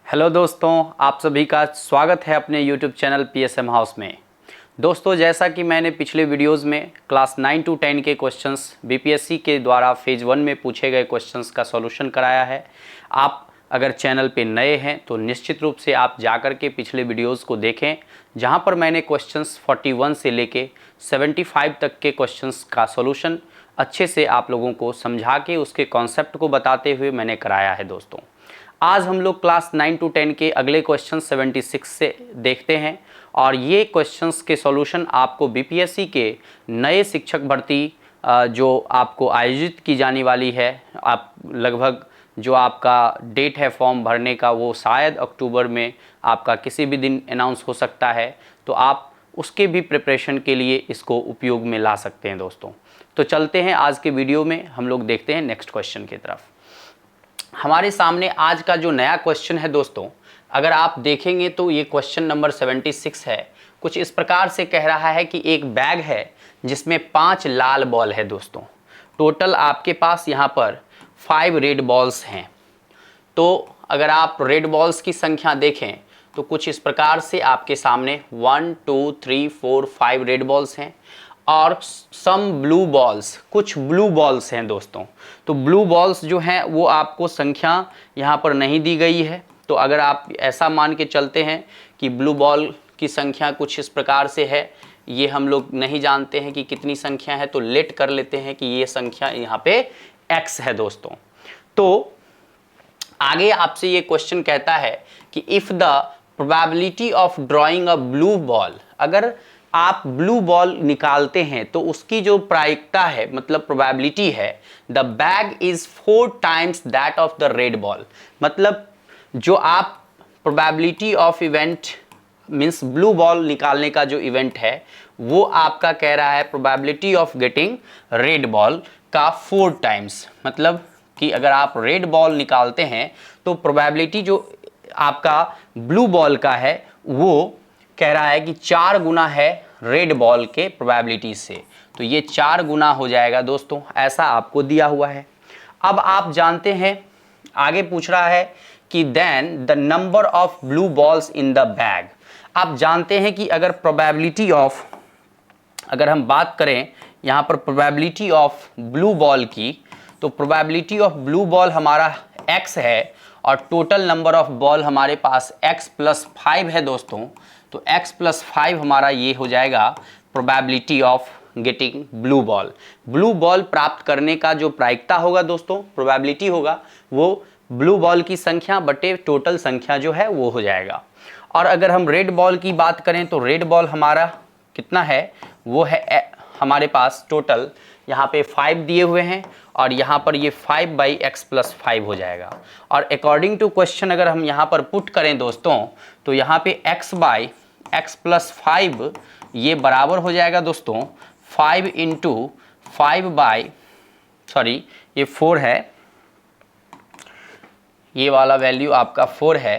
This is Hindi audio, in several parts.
हेलो दोस्तों, आप सभी का स्वागत है अपने YouTube चैनल PSM हाउस में। दोस्तों, जैसा कि मैंने पिछले वीडियोस में क्लास 9 to 10 के क्वेश्चंस BPSC के द्वारा फेज़ 1 में पूछे गए क्वेश्चंस का सॉल्यूशन कराया है। आप अगर चैनल पे नए हैं तो निश्चित रूप से आप जाकर के पिछले वीडियोस को देखें, जहां पर मैंने क्वेश्चंस 41 से लेके 75 तक के क्वेश्चंस का सॉल्यूशन अच्छे से आप लोगों को समझा के उसके कॉन्सेप्ट को बताते हुए मैंने कराया है। दोस्तों, आज हम लोग क्लास 9 to 10 के अगले क्वेश्चन 76 से देखते हैं और ये क्वेश्चंस के सॉल्यूशन आपको BPSC के नए शिक्षक भर्ती जो आपको आयोजित की जाने वाली है, आप लगभग जो आपका डेट है फॉर्म भरने का वो शायद अक्टूबर में आपका किसी भी दिन अनाउंस हो सकता है, तो आप उसके भी प्रिपरेशन के लिए इसको उपयोग में ला सकते हैं। दोस्तों, तो चलते हैं आज के वीडियो में, हम लोग देखते हैं नेक्स्ट क्वेश्चन की तरफ। हमारे सामने आज का जो नया क्वेश्चन है दोस्तों, अगर आप देखेंगे तो ये क्वेश्चन नंबर 76 है। कुछ इस प्रकार से कह रहा है कि एक बैग है जिसमें 5 लाल बॉल है। दोस्तों, टोटल आपके पास यहाँ पर 5 रेड बॉल्स हैं। तो अगर आप रेड बॉल्स की संख्या देखें तो कुछ इस प्रकार से आपके सामने 1 2 3 4 5 रेड बॉल्स हैं और सम ब्लू बॉल्स, कुछ ब्लू बॉल्स हैं। दोस्तों, तो ब्लू बॉल्स जो हैं वो आपको संख्या यहाँ पर नहीं दी गई है। तो अगर आप ऐसा मान के चलते हैं कि ब्लू बॉल की संख्या कुछ इस प्रकार से है, ये हम लोग नहीं जानते हैं कि कितनी संख्या है, तो लेट कर लेते हैं कि ये संख्या यहाँ पे x है। दोस्तों, तो आगे आपसे ये क्वेश्चन कहता है कि if the probability of drawing a blue ball, अगर आप ब्लू बॉल निकालते हैं तो उसकी जो प्रायिकता है, मतलब प्रोबेबिलिटी है, the bag is 4 times that of the red ball. मतलब जो आप probability of event means blue ball निकालने का जो इवेंट है वो आपका कह रहा है probability of getting red ball का 4 times। मतलब कि अगर आप रेड बॉल निकालते हैं तो प्रोबेबिलिटी जो आपका ब्लू बॉल का है वो कह रहा है कि 4 गुना है रेड बॉल के प्रोबेबिलिटी से। तो ये 4 गुना हो जाएगा। दोस्तों, ऐसा आपको दिया हुआ है। अब आप जानते हैं, आगे पूछ रहा है कि then the number of blue balls in the bag. आप जानते हैं कि अगर प्रोबेबिलिटी ऑफ, अगर हम बात करें यहाँ पर प्रोबेबिलिटी ऑफ ब्लू बॉल की, तो प्रोबेबिलिटी ऑफ ब्लू बॉल हमारा x है और टोटल नंबर ऑफ बॉल हमारे पास x + 5 है। दोस्तों, तो x + 5 हमारा ये हो जाएगा probability of getting blue ball. Blue ball प्राप्त करने का जो प्रायिकता होगा दोस्तों, प्रोबेबिलिटी होगा, वो ब्लू बॉल की संख्या बटे टोटल संख्या जो है वो हो जाएगा। और अगर हम रेड बॉल की बात करें तो रेड बॉल हमारा कितना है, वो है हमारे पास टोटल यहाँ पे 5 दिए हुए हैं और यहाँ पर ये 5/x + 5 हो जाएगा। और अकॉर्डिंग टू क्वेश्चन अगर हम यहाँ पर पुट करें दोस्तों, तो यहाँ पे x/x + 5 ये बराबर हो जाएगा दोस्तों 5 × 5 सॉरी ये 4 है, ये वाला वैल्यू आपका 4 है।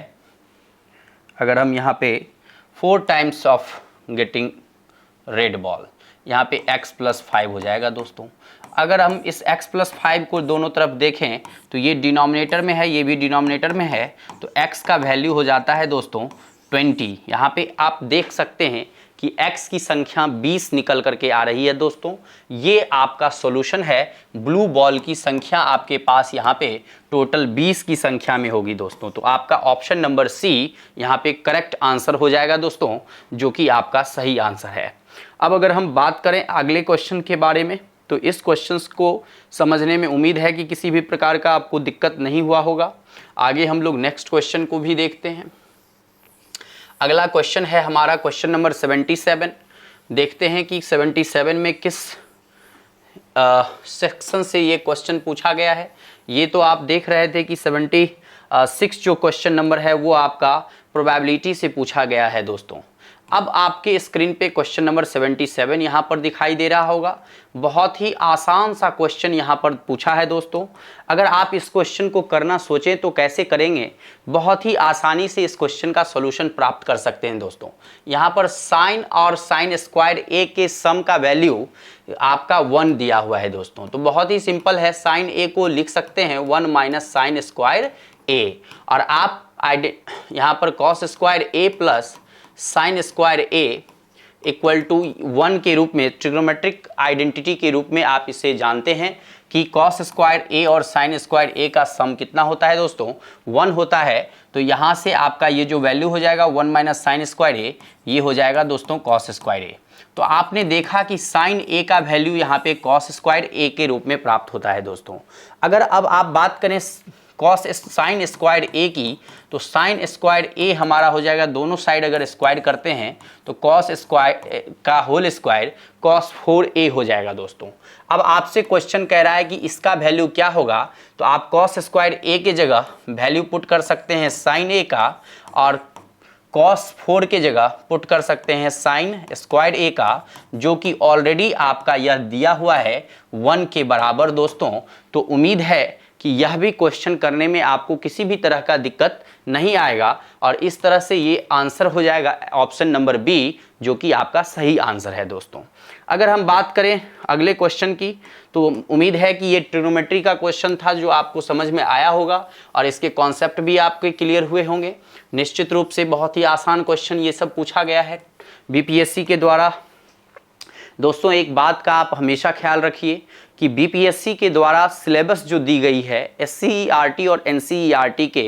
अगर हम यहाँ पे 4 times of getting red ball, यहाँ पे x + 5 हो जाएगा। दोस्तों, अगर हम इस x + 5 को दोनों तरफ देखें तो ये डिनोमिनेटर में है, ये भी डिनोमिनेटर में है, तो x का वैल्यू हो जाता है दोस्तों 20। यहाँ पे आप देख सकते हैं कि x की संख्या 20 निकल करके आ रही है। दोस्तों, ये आपका सॉल्यूशन है। ब्लू बॉल की संख्या आपके पास यहाँ पे टोटल 20 की संख्या में होगी। दोस्तों, तो आपका ऑप्शन नंबर C यहाँ पे करेक्ट आंसर हो जाएगा दोस्तों, जो कि आपका सही आंसर है। अब अगर हम बात करें अगले क्वेश्चन के बारे में, तो इस क्वेश्चन को समझने में उम्मीद है कि किसी भी प्रकार का आपको दिक्कत नहीं हुआ होगा। आगे हम लोग नेक्स्ट क्वेश्चन को भी देखते हैं। अगला क्वेश्चन है हमारा क्वेश्चन नंबर 77। देखते हैं कि 77 में किस सेक्शन से ये क्वेश्चन पूछा गया है। ये तो आप देख रहे थे कि 76 जो क्वेश्चन नंबर है वो आपका प्रोबेबिलिटी से पूछा गया है। दोस्तों, अब आपके स्क्रीन पे क्वेश्चन नंबर 77 यहाँ पर दिखाई दे रहा होगा। बहुत ही आसान सा क्वेश्चन यहाँ पर पूछा है। दोस्तों, अगर आप इस क्वेश्चन को करना सोचें तो कैसे करेंगे, बहुत ही आसानी से इस क्वेश्चन का सॉल्यूशन प्राप्त कर सकते हैं। दोस्तों, यहाँ पर साइन और साइन स्क्वायर ए के सम का वैल्यू आपका 1 दिया हुआ है। दोस्तों, तो बहुत ही सिंपल है, साइन ए को लिख सकते हैं 1 - sin² ए, और आप यहाँ पर cos square A plus sine square A equal to 1 के रूप में, ट्रिग्नोमेट्रिक आइडेंटिटी के रूप में आप इसे जानते हैं कि कॉस स्क्वायर ए और साइन स्क्वायर ए का सम कितना होता है दोस्तों, 1 होता है। तो यहाँ से आपका ये जो वैल्यू हो जाएगा 1 माइनस साइन स्क्वायर ए, ये हो जाएगा दोस्तों कॉस स्क्वायर ए। तो आपने देखा कि साइन ए का वैल्यू यहाँ पे कॉस स्क्वायर ए के रूप में प्राप्त होता है दोस्तों। अगर अब आप बात करें कॉस साइन स्क्वायर ए की, तो साइन स्क्वायर ए हमारा हो जाएगा, दोनों साइड अगर स्क्वायर करते हैं तो कॉस स्क्वायर का होल स्क्वायर कॉस 4a हो जाएगा दोस्तों। अब आपसे क्वेश्चन कह रहा है कि इसका वैल्यू क्या होगा, तो आप कॉस स्क्वायर ए के जगह वैल्यू पुट कर सकते हैं साइन ए का, और कॉस 4 के जगह पुट कर सकते हैं साइन स्क्वायर ए का, जो कि ऑलरेडी आपका यह दिया हुआ है 1 के बराबर दोस्तों। तो उम्मीद है कि यह भी क्वेश्चन करने में आपको किसी भी तरह का दिक्कत नहीं आएगा, और इस तरह से ये आंसर हो जाएगा ऑप्शन नंबर बी, जो कि आपका सही आंसर है दोस्तों। अगर हम बात करें अगले क्वेश्चन की, तो उम्मीद है कि ये ट्रिग्नोमेट्री का क्वेश्चन था जो आपको समझ में आया होगा, और इसके कॉन्सेप्ट भी आपके क्लियर हुए होंगे। निश्चित रूप से बहुत ही आसान क्वेश्चन ये सब पूछा गया है बीपीएससी के द्वारा। दोस्तों एक बात का आप हमेशा ख्याल रखिए कि बीपीएससी के द्वारा सिलेबस जो दी गई है एससीईआरटी और एनसीईआरटी के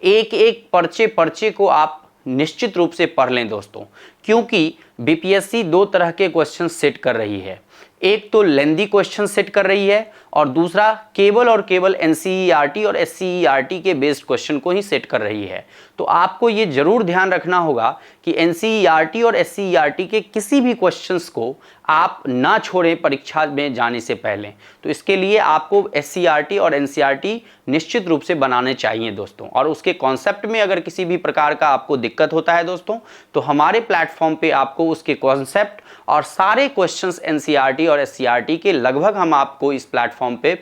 एक एक पर्चे को आप निश्चित रूप से पढ़ लें दोस्तों, क्योंकि बीपीएससी दो तरह के क्वेश्चन सेट कर रही है। एक तो लेंदी क्वेश्चन सेट कर रही है, और दूसरा केवल और केवल एनसीईआरटी और एससीईआरटी के बेस्ड क्वेश्चन को ही सेट कर रही है। तो आपको ये जरूर ध्यान रखना होगा कि एनसीईआरटी और एससीईआरटी के किसी भी क्वेश्चंस को आप ना छोड़ें परीक्षा में जाने से पहले। तो इसके लिए आपको एससीईआरटी और एनसीईआरटी निश्चित रूप से बनाने चाहिए दोस्तों, और उसके कॉन्सेप्ट में अगर किसी भी प्रकार का आपको दिक्कत होता है दोस्तों, तो हमारे प्लेटफॉर्म पे आपको उसके कॉन्सेप्ट और सारे क्वेश्चंस एनसीईआरटी और एससीईआरटी के लगभग हम आपको इस प्लेटफॉर्म पे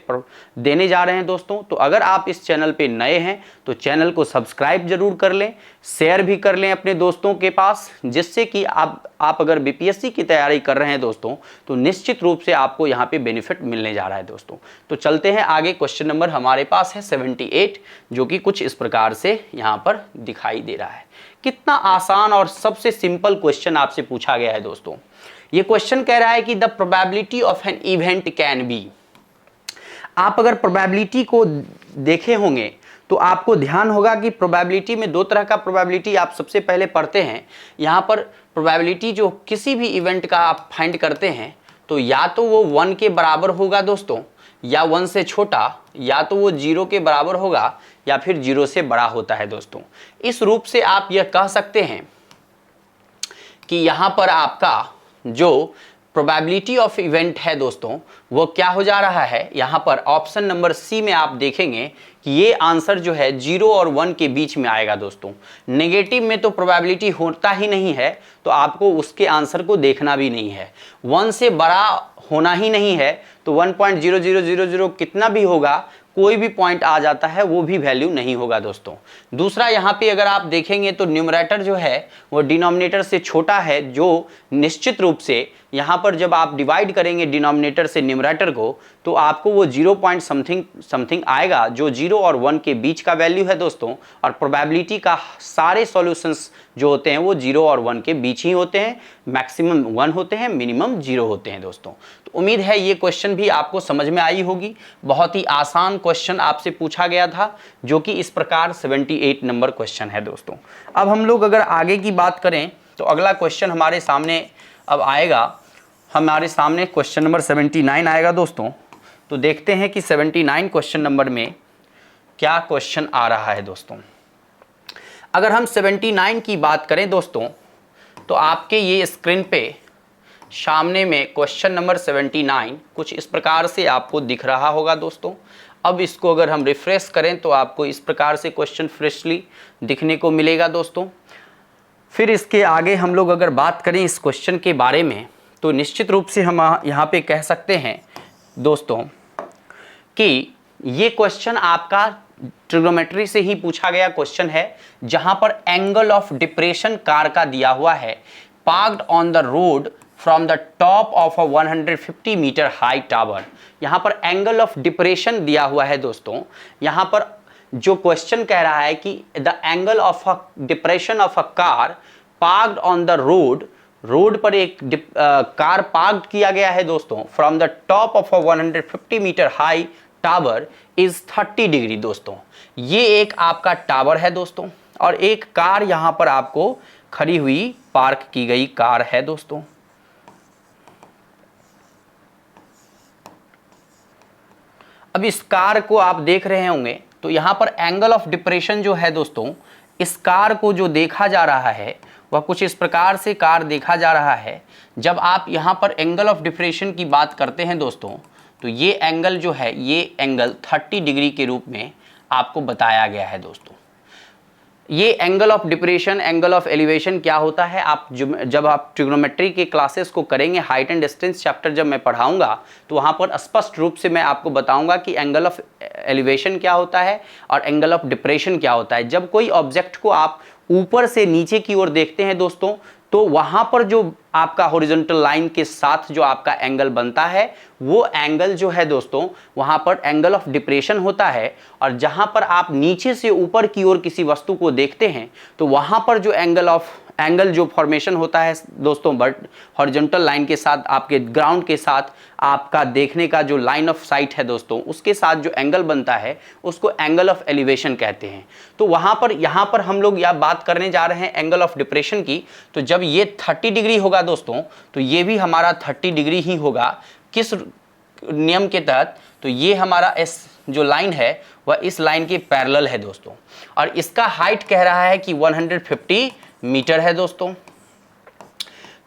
देने जा रहे हैं दोस्तों। तो अगर आप इस चैनल पे नए हैं तो चैनल को सब्सक्राइब जरूर कर लें, शेयर भी कर लें अपने दोस्तों के पास, जिससे कि आप अगर बीपीएससी की तैयारी कर रहे हैं दोस्तों, तो निश्चित रूप से आपको यहाँ पे बेनिफिट मिलने जा रहा है दोस्तों। तो चलते हैं आगे। क्वेश्चन नंबर हमारे पास है 78, जो कि कुछ इस प्रकार से यहाँ पर दिखाई दे रहा है। कितना आसान और सबसे सिंपल क्वेश्चन आपसे पूछा गया है दोस्तों। ये क्वेश्चन कह रहा है कि the probability of an event can be. आप अगर प्रोबेबिलिटी को देखे होंगे तो आपको ध्यान होगा कि प्रोबेबिलिटी में दो तरह का प्रोबेबिलिटी आप सबसे पहले पढ़ते हैं। यहाँ पर प्रोबेबिलिटी जो किसी भी इवेंट का आप फाइंड करते हैं, तो या तो वो 1 के बराबर होगा दोस्तों, या 1 से छोटा, या तो वो 0 के बराबर होगा, या फिर 0 से बड़ा होता है दोस्तों। इस रूप से आप यह कह सकते हैं कि यहाँ पर आपका जो प्रोबेबिलिटी ऑफ इवेंट है दोस्तों, वो क्या हो जा रहा है, यहाँ पर ऑप्शन नंबर सी में आप देखेंगे कि ये आंसर जो है 0 और 1 के बीच में आएगा दोस्तों। नेगेटिव में तो प्रोबेबिलिटी होता ही नहीं है, तो आपको उसके आंसर को देखना भी नहीं है। 1 से बड़ा होना ही नहीं है, तो 1.0000 कितना भी होगा, कोई भी पॉइंट आ जाता है, वो भी वैल्यू नहीं होगा दोस्तों। दूसरा यहाँ पे अगर आप देखेंगे तो न्यूमरेटर जो है वो डिनोमिनेटर से छोटा है, जो निश्चित रूप से यहाँ पर जब आप डिवाइड करेंगे डिनोमिनेटर से न्यूमरेटर को, तो आपको वो 0 पॉइंट समथिंग आएगा, जो 0 और 1 के बीच का वैल्यू है दोस्तों। और प्रोबेबिलिटी का सारे सॉल्यूशंस जो होते हैं वो 0 और 1 के बीच ही होते हैं, मैक्सिमम 1 होते हैं, मिनिमम 0 होते हैं दोस्तों। तो उम्मीद है ये क्वेश्चन भी आपको समझ में आई होगी। बहुत ही आसान क्वेश्चन आपसे पूछा गया था, जो कि इस प्रकार 78 नंबर क्वेश्चन है दोस्तों। अब हम लोग अगर आगे की बात करें तो अगला क्वेश्चन हमारे सामने अब आएगा, हमारे सामने क्वेश्चन नंबर 79 आएगा दोस्तों। तो देखते हैं कि 79 क्वेश्चन नंबर में क्या क्वेश्चन आ रहा है दोस्तों। अगर हम 79 की बात करें दोस्तों, तो आपके ये स्क्रीन पे सामने में क्वेश्चन नंबर 79 कुछ इस प्रकार से आपको दिख रहा होगा दोस्तों। अब इसको अगर हम रिफ्रेश करें तो आपको इस प्रकार से क्वेश्चन फ्रेशली दिखने को मिलेगा दोस्तों। फिर इसके आगे हम लोग अगर बात करें इस क्वेश्चन के बारे में, तो निश्चित रूप से हम यहाँ पे कह सकते हैं दोस्तों कि ये क्वेश्चन आपका ट्रिग्नोमेट्री से ही पूछा गया क्वेश्चन है, जहाँ पर एंगल ऑफ डिप्रेशन कार का दिया हुआ है, parked on the road from the top of a 150 metre high tower. यहाँ पर एंगल ऑफ डिप्रेशन दिया हुआ है दोस्तों। यहाँ पर जो क्वेश्चन कह रहा है कि the angle of a depression of a car parked on the road, road पर एक कार पार्क किया गया है दोस्तों, from the top of a 150 metre high tower is 30 degree. दोस्तों ये एक आपका टावर है दोस्तों, और एक कार यहां पर आपको खड़ी हुई पार्क की गई कार है दोस्तों। अब इस कार को आप देख रहे होंगे तो यहां पर एंगल ऑफ डिप्रेशन जो है दोस्तों, इस कार को जो देखा जा रहा है वह कुछ इस प्रकार से कार देखा जा रहा है। जब आप यहां पर एंगल ऑफ डिप्रेशन की बात करते हैं दोस्तों, तो ये एंगल जो है, ये एंगल 30 डिग्री के रूप में आपको बताया गया है दोस्तों। ये angle of depression, angle of elevation क्या होता है, आप जब आप ट्रिग्नोमेट्री के क्लासेस को करेंगे, हाइट एंड डिस्टेंस चैप्टर जब मैं पढ़ाऊंगा, तो वहाँ पर स्पष्ट रूप से मैं आपको बताऊंगा कि एंगल ऑफ एलिवेशन क्या होता है और एंगल ऑफ डिप्रेशन क्या होता है। जब कोई ऑब्जेक्ट को आप ऊपर से नीचे की ओर देखते हैं दोस्तों, तो वहाँ पर जो आपका हॉरिजॉन्टल लाइन के साथ जो आपका एंगल बनता है, वो एंगल जो है दोस्तों, वहाँ पर एंगल ऑफ डिप्रेशन होता है। और जहाँ पर आप नीचे से ऊपर की ओर किसी वस्तु को देखते हैं, तो वहाँ पर जो एंगल जो फॉर्मेशन होता है दोस्तों, बट हॉरिजॉन्टल लाइन के साथ, आपके ग्राउंड के साथ आपका देखने का जो लाइन ऑफ साइट है दोस्तों, उसके साथ जो एंगल बनता है उसको एंगल ऑफ एलिवेशन कहते हैं। तो वहाँ पर यहाँ पर हम लोग यह बात करने जा रहे हैं एंगल ऑफ डिप्रेशन की। तो जब ये 30 डिग्री होगा दोस्तों, तो ये भी हमारा 30 डिग्री ही होगा। किस नियम के तहत? तो ये हमारा एस जो लाइन है वह इस लाइन के पैरेलल है दोस्तों, और इसका हाइट कह रहा है कि 150 मीटर है दोस्तों।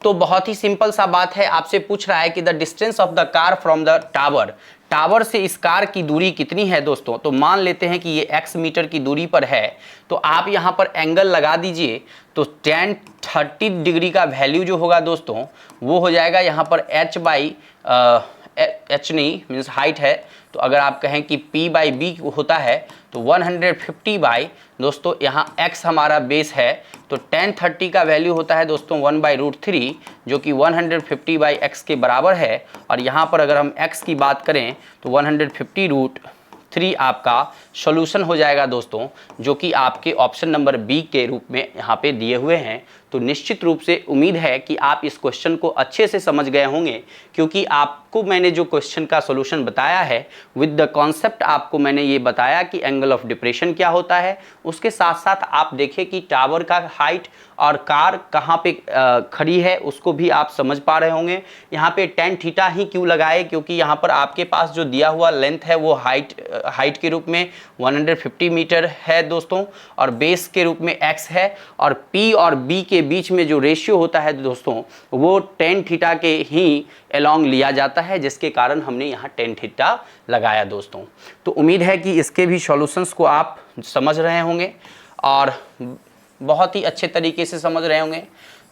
तो बहुत ही सिंपल सा बात है, आपसे पूछ रहा है कि the distance of the car from the tower, tower से इस कार की दूरी कितनी है दोस्तों। तो मान लेते हैं कि ये x मीटर की दूरी पर है, तो आप यहाँ पर एंगल लगा दीजिए। तो tan 30 डिग्री का वैल्यू जो होगा दोस्तों, वो हो जाएगा यहाँ पर h बाई h नहीं मीन्स हाइट है, तो अगर आप कहें कि p बाई बी होता है तो 150 बाई दोस्तों यहाँ x हमारा बेस है, तो tan 30 का वैल्यू होता है दोस्तों 1/√3, जो कि 150 बाई x के बराबर है। और यहाँ पर अगर हम x की बात करें तो 150√3 आपका सॉल्यूशन हो जाएगा दोस्तों, जो कि आपके ऑप्शन नंबर बी के रूप में यहाँ पे दिए हुए हैं। तो निश्चित रूप से उम्मीद है कि आप इस क्वेश्चन को अच्छे से समझ गए होंगे, क्योंकि आपको मैंने जो क्वेश्चन का सॉल्यूशन बताया है विद द कॉन्सेप्ट, आपको मैंने ये बताया कि एंगल ऑफ डिप्रेशन क्या होता है। उसके साथ साथ आप देखें कि टावर का हाइट और कार कहाँ पे खड़ी है उसको भी आप समझ पा रहे होंगे। यहाँ पे tan थीटा ही क्यों लगाए, क्योंकि यहाँ पर आपके पास जो दिया हुआ लेंथ है वो हाइट के रूप में 150 मीटर है दोस्तों, और बेस के रूप में x है, और p और b के बीच में जो रेशियो होता है दोस्तों, वो tan थीटा के ही अलोंग लिया जाता है, जिसके कारण हमने यहाँ tan थीटा लगाया दोस्तों। तो उम्मीद है कि इसके भी सॉल्यूशंस को आप समझ रहे होंगे और बहुत ही अच्छे तरीके से समझ रहे होंगे।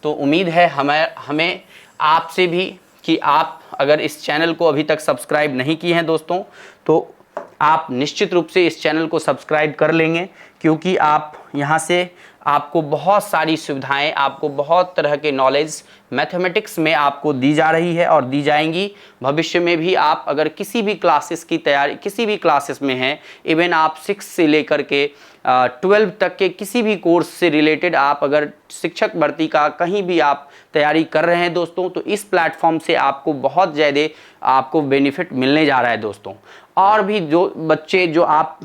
तो उम्मीद है हमें आपसे भी कि आप अगर इस चैनल को अभी तक सब्सक्राइब नहीं किए हैं दोस्तों, तो आप निश्चित रूप से इस चैनल को सब्सक्राइब कर लेंगे, क्योंकि आप यहाँ से आपको बहुत सारी सुविधाएं, आपको बहुत तरह के नॉलेज मैथमेटिक्स में आपको दी जा रही है और दी जाएंगी। भविष्य में भी आप अगर किसी भी क्लासेस की तैयारी, किसी भी क्लासेस में हैं, इवन आप 6 से लेकर के 12 तक के किसी भी कोर्स से रिलेटेड आप अगर शिक्षक भर्ती का कहीं भी आप तैयारी कर रहे हैं दोस्तों, तो इस प्लेटफॉर्म से आपको बहुत ज़्यादा आपको बेनिफिट मिलने जा रहा है दोस्तों। और भी जो बच्चे जो आप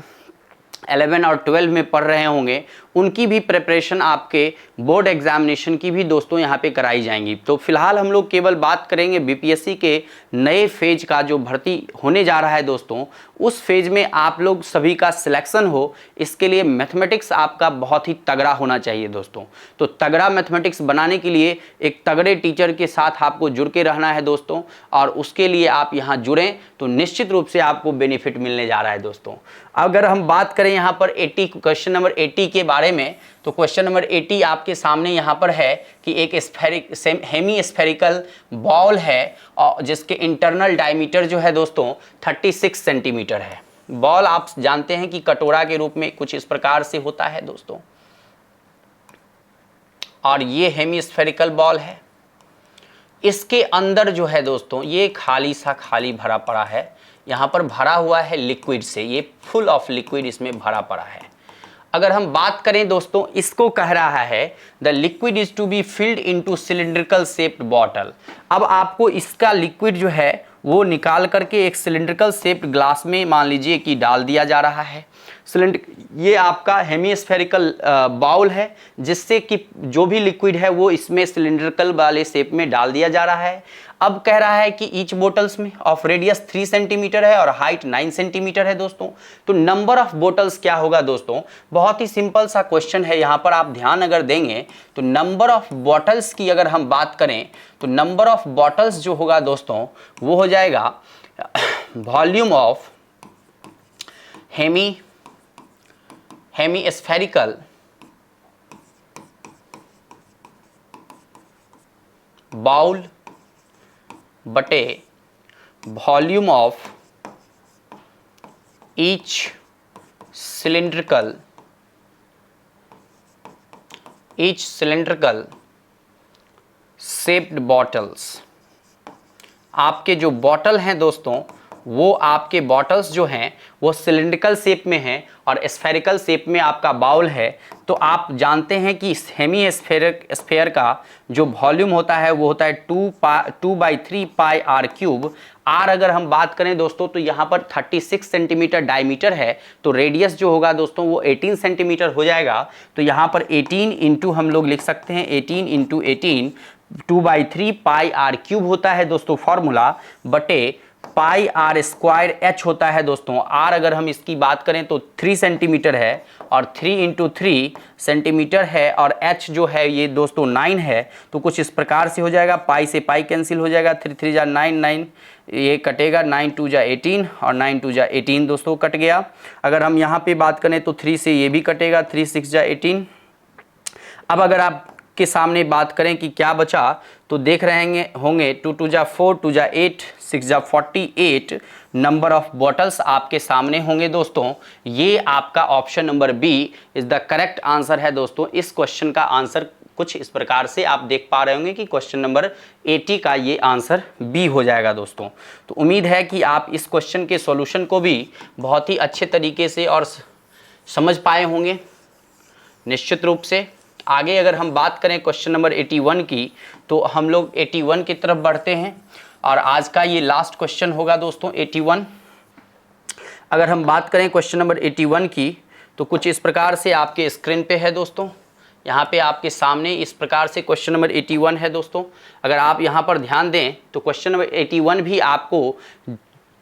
11 और 12 में पढ़ रहे होंगे, उनकी भी प्रिपरेशन आपके बोर्ड एग्जामिनेशन की भी दोस्तों यहाँ पे कराई जाएंगी। तो फिलहाल हम लोग केवल बात करेंगे बीपीएससी के नए फेज का जो भर्ती होने जा रहा है दोस्तों, उस फेज में आप लोग सभी का सिलेक्शन हो, इसके लिए मैथमेटिक्स आपका बहुत ही तगड़ा होना चाहिए दोस्तों। तो तगड़ा मैथमेटिक्स बनाने के लिए एक तगड़े टीचर के साथ आपको जुड़ के रहना है दोस्तों, और उसके लिए आप यहाँ जुड़ें तो निश्चित रूप से आपको बेनिफिट मिलने जा रहा है दोस्तों। अगर हम बात करें यहाँ पर 80 क्वेश्चन नंबर 80 के बारे में, तो क्वेश्चन नंबर 80 आपके सामने यहाँ पर है कि एक हेमी स्फेरिकल बॉल है, और जिसके इंटरनल डायमीटर जो है दोस्तों 36 सेंटीमीटर है। बॉल आप जानते हैं कि कटोरा के रूप में कुछ इस प्रकार से होता है दोस्तों, और ये हेमी स्फेरिकल बॉल है। इसके अंदर जो है दोस्तों, ये खाली भरा पड़ा है, यहाँ पर भरा हुआ है लिक्विड से, ये फुल ऑफ लिक्विड इसमें भरा पड़ा है। अगर हम बात करें दोस्तों, इसको कह रहा है the liquid is to be filled into cylindrical shaped bottle. अब आपको इसका लिक्विड जो है वो निकाल करके एक सिलिंड्रिकल शेप्ड ग्लास में मान लीजिए कि डाल दिया जा रहा है। ये आपका हेमीस्फेरिकल बाउल है, जिससे कि जो भी लिक्विड है वो इसमें सिलिंड्रिकल वाले शेप में डाल दिया जा रहा है। अब कह रहा है कि ईच बोटल्स में ऑफ रेडियस 3 सेंटीमीटर है और हाइट 9 सेंटीमीटर है दोस्तों। तो नंबर ऑफ बोटल्स क्या होगा दोस्तों? बहुत ही सिंपल सा क्वेश्चन है, यहाँ पर आप ध्यान अगर देंगे तो नंबर ऑफ बॉटल्स की अगर हम बात करें तो नंबर ऑफ बॉटल्स जो होगा दोस्तों वो हो जाएगा वॉल्यूम ऑफ हेमीस्फेरिकल बाउल बटे volume of each cylindrical shaped bottles. आपके जो बॉटल हैं दोस्तों वो आपके बॉटल्स जो हैं वो सिलिंड्रिकल शेप में हैं और स्फेरिकल शेप में आपका बाउल है। तो आप जानते हैं कि स्फेयर का जो वॉल्यूम होता है वो होता है 2/3 पाई आर क्यूब। आर अगर हम बात करें दोस्तों तो यहाँ पर 36 सेंटीमीटर डायमीटर है, तो रेडियस जो होगा दोस्तों वो 18 सेंटीमीटर हो जाएगा। तो यहाँ पर 18 इंटू हम लोग लिख सकते हैं 18 इंटू 18 2/3 पाई आर क्यूब होता है दोस्तों फॉर्मूला, बटे पाई आर स्क्वायर एच होता है दोस्तों। आर अगर हम इसकी बात करें तो 3 सेंटीमीटर है और 3 इंटू 3 सेंटीमीटर है और एच जो है ये दोस्तों 9 है। तो कुछ इस प्रकार से हो जाएगा, पाई से पाई कैंसिल हो जाएगा, 3 3 जा 9 9 ये कटेगा, 9 2 जा 18 और 9 2 जा 18 दोस्तों कट गया। अगर हम यहाँ पे बात करें तो 3 से ये भी कटेगा, 3 6 जा 18। अब अगर आप के सामने बात करें कि क्या बचा तो देख रहे होंगे 2 2 जा 4 2 जा 8 6 जा 48 नंबर ऑफ बॉटल्स आपके सामने होंगे दोस्तों। ये आपका option number B is the correct answer है दोस्तों। इस क्वेश्चन का आंसर कुछ इस प्रकार से आप देख पा रहे होंगे कि क्वेश्चन नंबर 80 का ये आंसर बी हो जाएगा दोस्तों। तो उम्मीद है कि आप इस क्वेश्चन के सॉल्यूशन को भी बहुत ही अच्छे तरीके से और समझ पाए होंगे निश्चित रूप से। आगे अगर हम बात करें क्वेश्चन नंबर 81 की तो हम लोग 81 की तरफ बढ़ते हैं और आज का ये लास्ट क्वेश्चन होगा दोस्तों 81। अगर हम बात करें क्वेश्चन नंबर 81 की तो कुछ इस प्रकार से आपके स्क्रीन पे है दोस्तों। यहाँ पे आपके सामने इस प्रकार से क्वेश्चन नंबर 81 है दोस्तों। अगर आप यहाँ पर ध्यान दें तो क्वेश्चन नंबर 81 भी आपको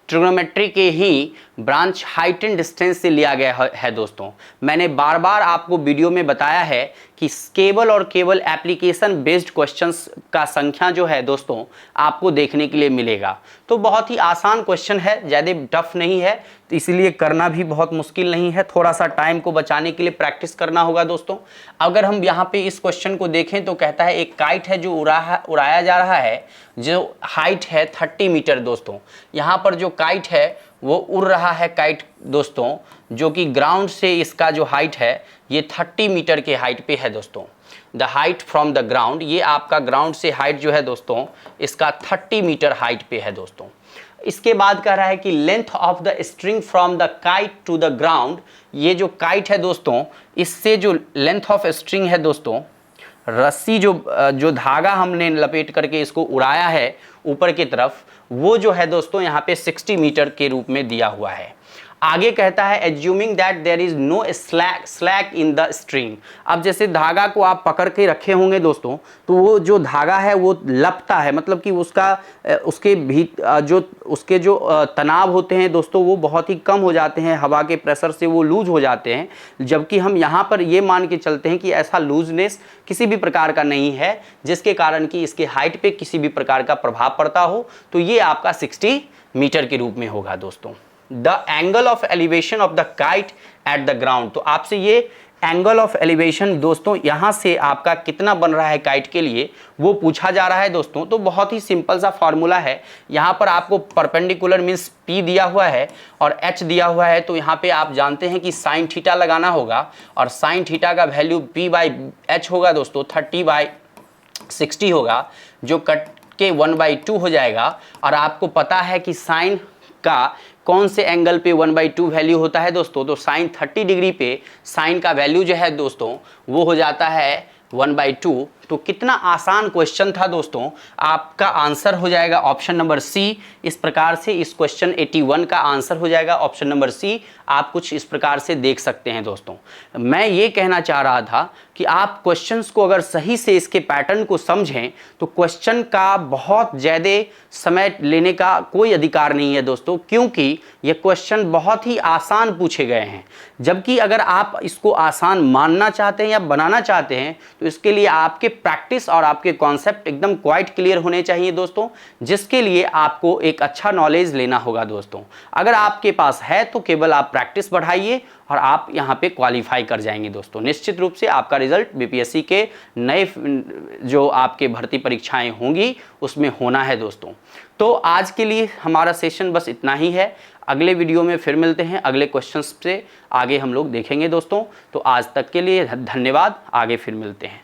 ट्रिग्नोमेट्री के ही ब्रांच हाइट एंड डिस्टेंस से लिया गया है दोस्तों। मैंने बार बार आपको वीडियो में बताया है कि केवल और केवल एप्लीकेशन बेस्ड क्वेश्चंस का संख्या जो है दोस्तों आपको देखने के लिए मिलेगा। तो बहुत ही आसान क्वेश्चन है, ज़्यादा टफ नहीं है, तो इसलिए करना भी बहुत मुश्किल नहीं है। थोड़ा सा टाइम को बचाने के लिए प्रैक्टिस करना होगा दोस्तों। अगर हम यहाँ पे इस क्वेश्चन को देखें तो कहता है एक काइट है जो उड़ाया जा रहा है, जो हाइट है 30 मीटर दोस्तों। यहाँ पर जो काइट है वो उड़ रहा है काइट दोस्तों, जो कि ग्राउंड से इसका जो हाइट है ये 30 मीटर के हाइट पे है दोस्तों। The height from the ground, ये आपका ग्राउंड से हाइट जो है दोस्तों इसका 30 मीटर हाइट पे है दोस्तों। इसके बाद कह रहा है कि length of the string from the kite to the ground, ये जो काइट है दोस्तों इससे जो लेंथ ऑफ स्ट्रिंग है दोस्तों, रस्सी जो धागा हमने लपेट करके इसको उड़ाया है ऊपर की तरफ, वो जो है दोस्तों यहाँ पे 60 मीटर के रूप में दिया हुआ है। आगे कहता है assuming that there is no slack in the string. अब जैसे धागा को आप पकड़ के रखे होंगे दोस्तों तो वो जो धागा है वो लपता है, मतलब कि उसके जो तनाव होते हैं दोस्तों वो बहुत ही कम हो जाते हैं, हवा के प्रेशर से वो लूज हो जाते हैं। जबकि हम यहाँ पर ये मान के चलते हैं कि ऐसा लूजनेस किसी भी प्रकार का नहीं है जिसके कारण कि इसके हाइट पे किसी भी प्रकार का प्रभाव पड़ता हो। तो ये आपका 60 मीटर के रूप में होगा दोस्तों। The angle of elevation of the kite at the ground, तो आपसे ये एंगल ऑफ एलिवेशन दोस्तों यहाँ से आपका कितना बन रहा है काइट के लिए वो पूछा जा रहा है दोस्तों। तो बहुत ही सिंपल सा फॉर्मूला है, यहाँ पर आपको परपेंडिकुलर मीन्स P दिया हुआ है और H दिया हुआ है। तो यहाँ पे आप जानते हैं कि साइन थीटा लगाना होगा और साइन थीटा का वैल्यू P/H होगा दोस्तों, 30/60 होगा, जो कट के 1/2 हो जाएगा। और आपको पता है कि साइन का कौन से एंगल पे 1/2 वैल्यू होता है दोस्तों? तो साइन 30 डिग्री पे साइन का वैल्यू जो है दोस्तों वो हो जाता है 1/2। तो कितना आसान क्वेश्चन था दोस्तों। आपका आंसर हो जाएगा ऑप्शन नंबर सी। इस प्रकार से इस क्वेश्चन 81 का आंसर हो जाएगा ऑप्शन नंबर सी। आप कुछ इस प्रकार से देख सकते हैं दोस्तों। मैं ये कहना चाह रहा था कि आप क्वेश्चंस को अगर सही से इसके पैटर्न को समझें तो क्वेश्चन का बहुत ज़्यादा समय लेने का कोई अधिकार नहीं है दोस्तों, क्योंकि ये क्वेश्चन बहुत ही आसान पूछे गए हैं। जबकि अगर आप इसको आसान मानना चाहते हैं या बनाना चाहते हैं तो इसके लिए आपके प्रैक्टिस और आपके कॉन्सेप्ट एकदम क्वाइट क्लियर होने चाहिए दोस्तों, जिसके लिए आपको एक अच्छा नॉलेज लेना होगा दोस्तों। अगर आपके पास है तो केवल आप प्रैक्टिस बढ़ाइए और आप यहाँ पे क्वालिफाई कर जाएंगे दोस्तों। निश्चित रूप से आपका रिजल्ट बीपीएससी के नए जो आपके भर्ती परीक्षाएं होंगी उसमें होना है दोस्तों। तो आज के लिए हमारा सेशन बस इतना ही है। अगले वीडियो में फिर मिलते हैं, अगले क्वेश्चंस से आगे हम लोग देखेंगे दोस्तों। तो आज तक के लिए धन्यवाद, आगे फिर मिलते हैं।